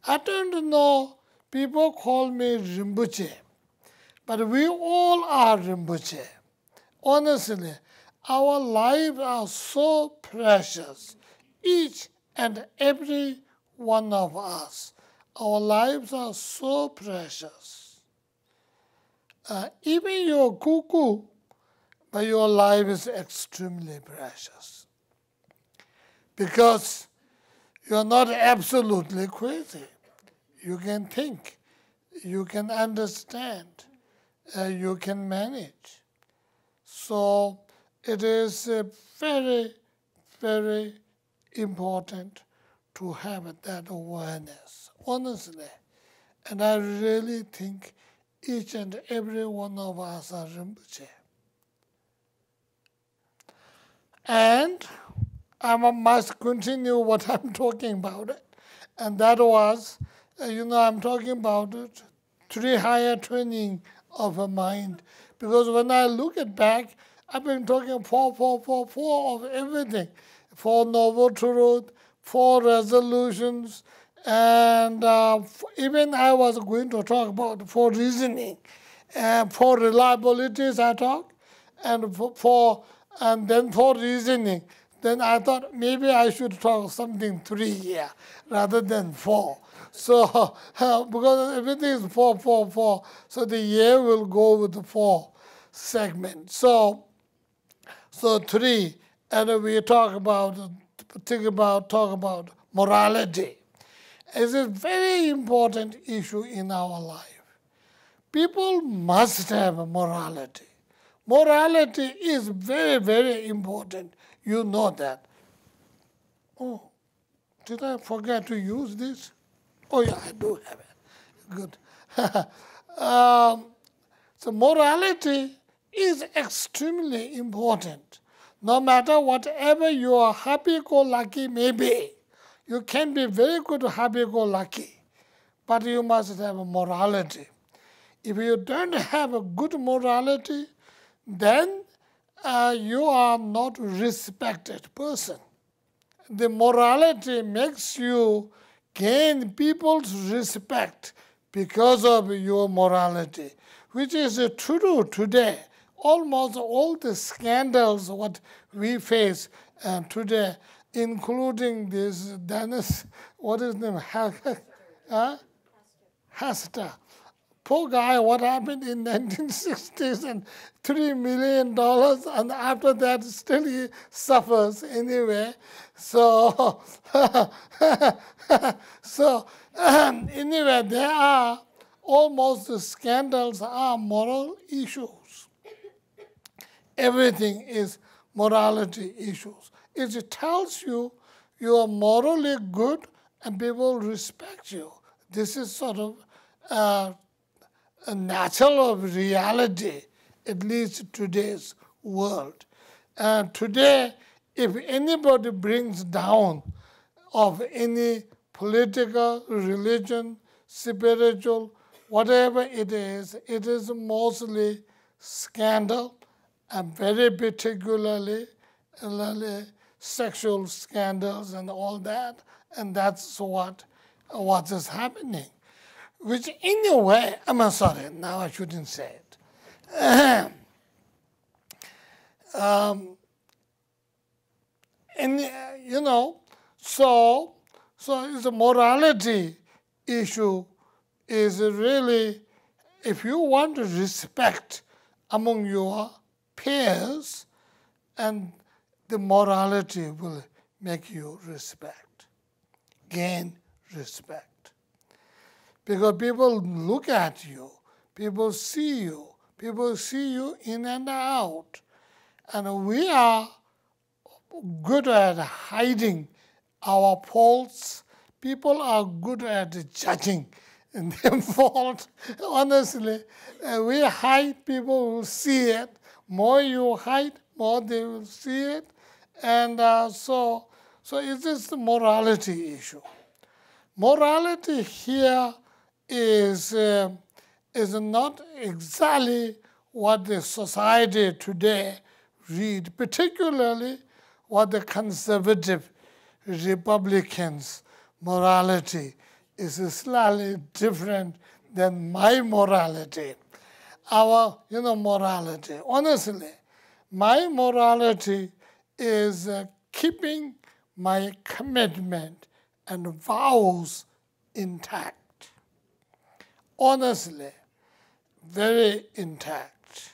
I don't know, people call me Rinpoche, but we all are Rinpoche. Honestly, our lives are so precious, each and every one of us. Our lives are so precious. Even your cuckoo, but your life is extremely precious. Because you're not absolutely crazy. You can think, you can understand, you can manage. So it is very, very important to have that awareness, honestly. And I really think each and every one of us are Rinpoche. And I must continue what I'm talking about. And that was, I'm talking about three higher training of a mind. Because when I look at back, I've been talking four of everything. 4 noble truths, 4 resolutions, and even I was going to talk about 4 reasoning, 4 reliabilities I talk, and then 4 reasoning. Then I thought maybe I should talk something 3 here rather than 4. So because everything is 4, so the year will go with the 4 segments. So 3, and we talk about morality. It's a very important issue in our life. People must have morality. Morality is very, very important. You know that. Oh, did I forget to use this? Oh, yeah, I do have it. Good. So morality is extremely important. No matter whatever your happy-go-lucky may be, you can be very good happy-go-lucky, but you must have a morality. If you don't have a good morality, then you are not a respected person. The morality makes you gain people's respect because of your morality, which is true today. Almost all the scandals what we face today, including this Dennis, what is his name? Hastert. Poor guy, what happened in 1960s and $3 million, and after that still he suffers anyway. So, anyway, there are almost the scandals are moral issues. Everything is morality issues. It tells you you are morally good and people respect you. This is sort of a natural of reality, at least today's world. And today, if anybody brings down of any political, religion, spiritual, whatever it is mostly scandal, and very particularly sexual scandals and all that, and that's what is happening. Which in a way, I'm sorry, now I shouldn't say it. So it's a morality issue is really, if you want respect among your peers, and the morality will make you gain respect. Because people look at you, people see you in and out. And we are good at hiding our faults. People are good at judging their fault. Honestly, we hide, people will see it. More you hide, more they will see it. And so it is the morality issue. Morality here is not exactly what the society today read, particularly what the conservative Republicans' morality is slightly different than my morality. Our, morality. Honestly, my morality is keeping my commitment and vows intact. Honestly, very intact.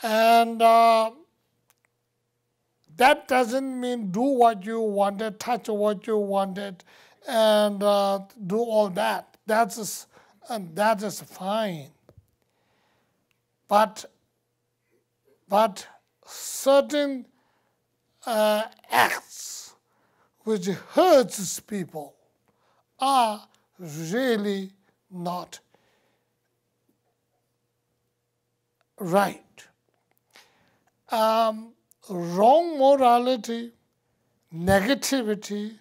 And that doesn't mean do what you wanted, touch what you wanted, and do all that. That is fine. But certain acts which hurts people are really not right. Wrong morality, negativity,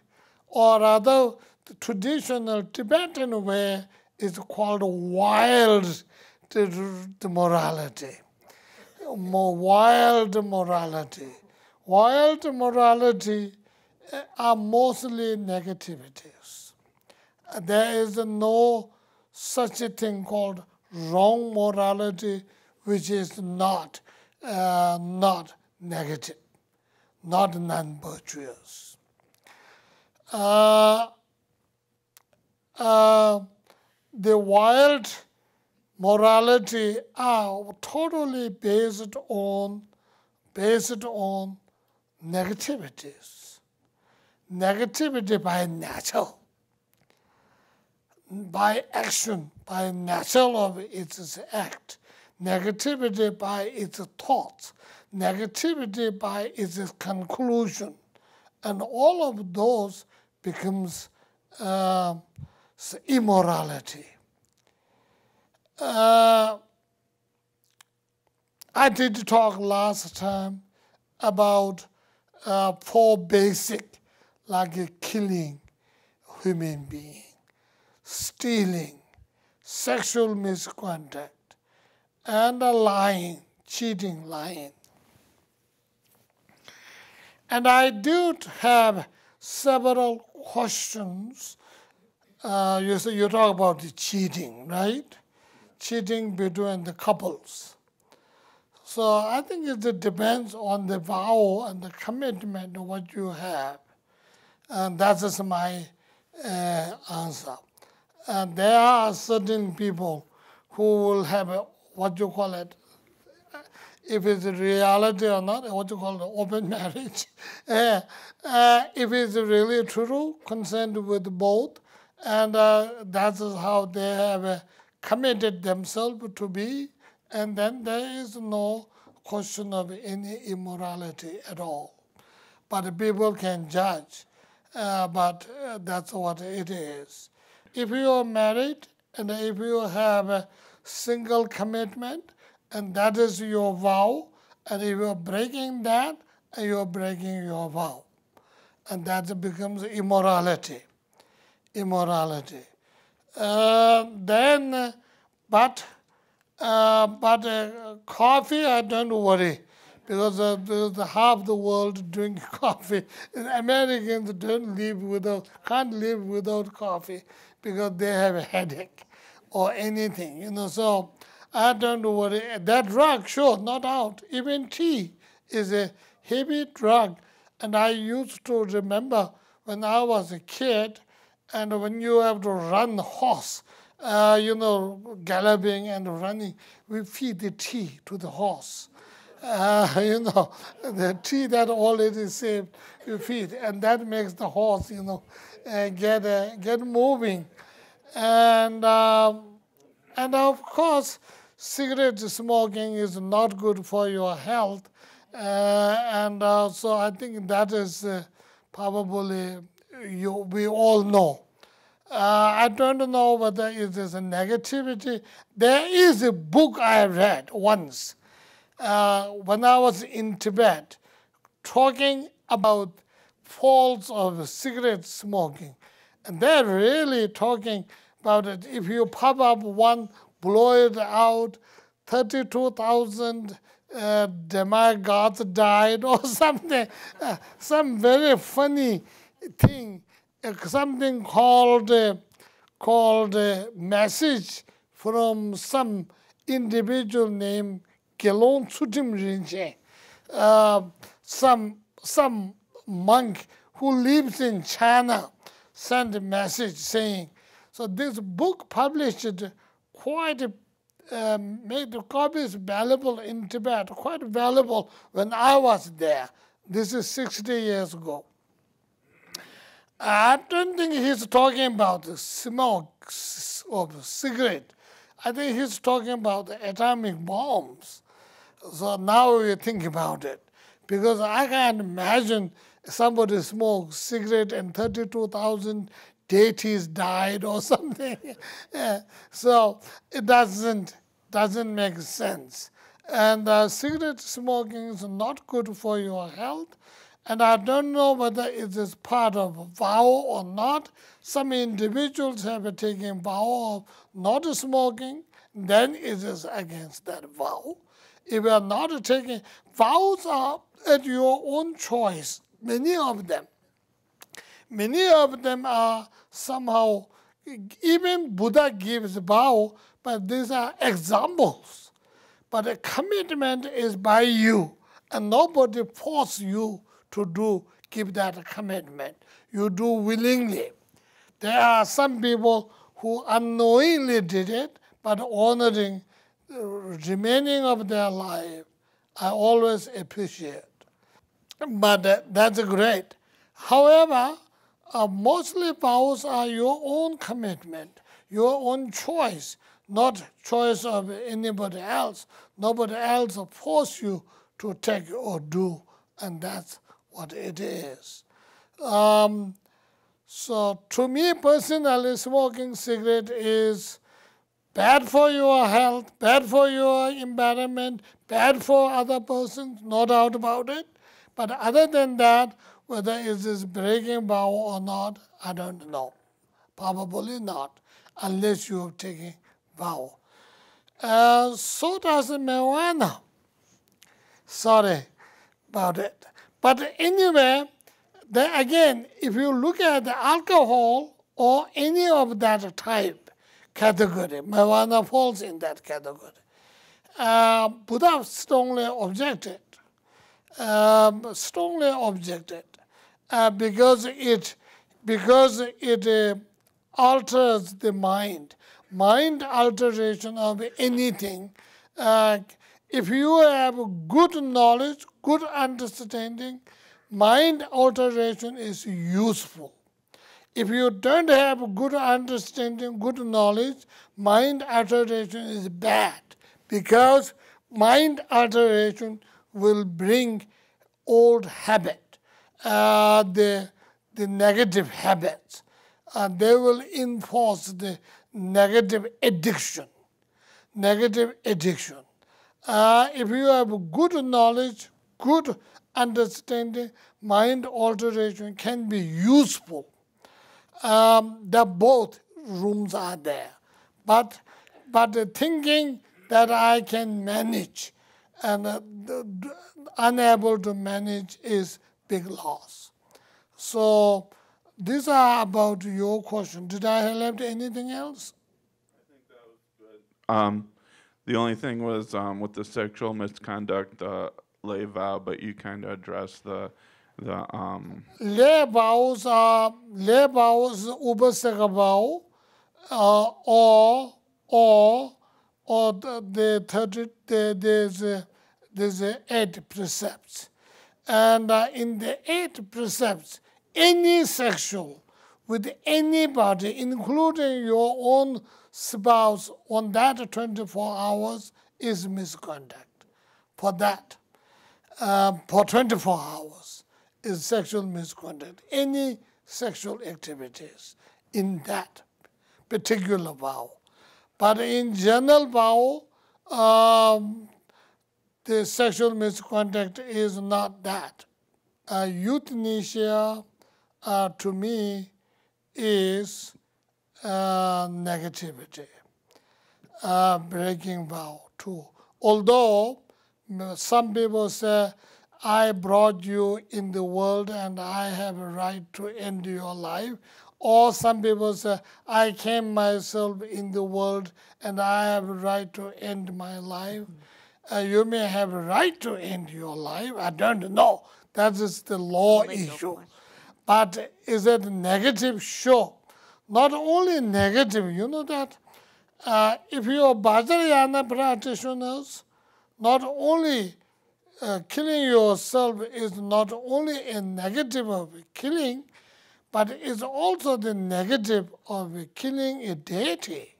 or other traditional Tibetan way is called wild morality. Wild morality. Wild morality are mostly negativities. There is no such a thing called wrong morality, which is not negative, not non-virtuous. The wild morality are totally based on negativities. Negativity by nature, by action, by nature of its act. Negativity by its thoughts, negativity by its conclusion, and all of those becomes immorality. I did talk last time about 4 basic, like killing human being, stealing, sexual misconduct, and lying, cheating, lying. And I do have several questions. You talk about the cheating, right? Cheating between the couples. So I think it depends on the vow and the commitment of what you have. And that is my answer. And there are certain people who will have what you call it, if it's a reality or not, what you call it, open marriage. If it's really true, consent with both, and that is how they have committed themselves to be, and then there is no question of any immorality at all. But people can judge, but that's what it is. If you are married, and if you have a single commitment, and that is your vow, and if you are breaking that, you are breaking your vow. And that becomes immorality. Immorality. But coffee, I don't worry, because half the world drink coffee. And Americans can't live without coffee because they have a headache or anything, so I don't worry. That drug, sure, not out. Even tea is a heavy drug. And I used to remember when I was a kid, and when you have to run the horse, galloping and running, we feed the tea to the horse. The tea that already saved, you feed, and that makes the horse, get moving. And of course, cigarette smoking is not good for your health, so I think that is probably we all know. I don't know whether it is a negativity. There is a book I read once when I was in Tibet, talking about faults of cigarette smoking. And they're really talking about it. If you pop up one, blow it out, 32,000 demigods died or something, some very funny thing. something called a message from some individual named Gelek Rimpoche, some monk who lives in China sent a message saying, so this book published quite made the copies valuable in Tibet, quite valuable when I was there. This is 60 years ago. I don't think he's talking about the smoke of cigarette. I think he's talking about the atomic bombs. So now we think about it. Because I can't imagine somebody smoked cigarette and 32,000 deities died or something. So it doesn't make sense. And cigarette smoking is not good for your health. And I don't know whether it is part of a vow or not. Some individuals have taken vow of not smoking, then it is against that vow. If you are not taking, vows are at your own choice, many of them. Many of them are somehow, even Buddha gives vow, but these are examples. But a commitment is by you, and nobody forces you to give that commitment. You do willingly. There are some people who unknowingly did it, but honoring the remaining of their life, I always appreciate. But that's great. However, mostly vows are your own commitment, your own choice, not choice of anybody else. Nobody else force you to take or do, and that's what it is. So to me personally, smoking cigarette is bad for your health, bad for your environment, bad for other persons, no doubt about it. But other than that, whether it is breaking vow or not, I don't know. Probably not, unless you have taken vow. So does marijuana. Sorry about it. But anyway, then again, if you look at the alcohol or any of that type category, marijuana falls in that category. Buddha strongly objected. Because it alters the mind. Mind alteration of anything. If you have good knowledge, good understanding, mind alteration is useful. If you don't have good understanding, good knowledge, mind alteration is bad, because mind alteration will bring old habit, the negative habits. They will enforce the negative addiction. If you have good knowledge, good understanding, mind alteration can be useful. The both rooms are there. But the thinking that I can manage and unable to manage is big loss. So these are about your question. Did I left anything else? I think that was good. The only thing was with the sexual misconduct, the lay vow, but you kind of addressed the Lay vows are upasaka vow, or there's 8 precepts, and in the 8 precepts, any sexual with anybody, including your own spouse, on that 24 hours is misconduct. For that, for 24 hours is sexual misconduct. Any sexual activities in that particular vow. But in general vow, the sexual misconduct is not that. Euthanasia, to me, is negativity, breaking vow too. Although some people say, I brought you in the world and I have a right to end your life. Or some people say, I came myself in the world and I have a right to end my life. You may have a right to end your life. I don't know. That is the law issue. But is it negative? Sure. Not only negative, you know that if you are Vajrayana practitioners, not only killing yourself is not only a negative of killing, but it's also the negative of killing a deity.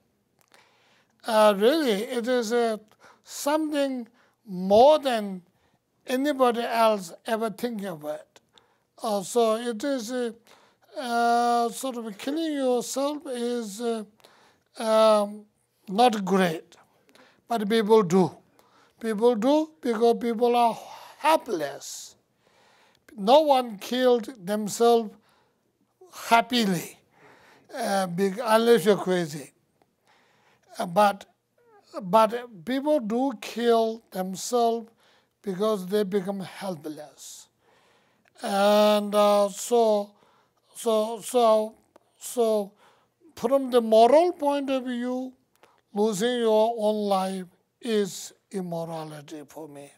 Really, it is something more than anybody else ever think about. So it is sort of killing yourself is not great, but people do. People do because people are helpless. No one killed themselves happily, unless you're crazy. But people do kill themselves because they become helpless. And so from the moral point of view, losing your own life is immorality for me.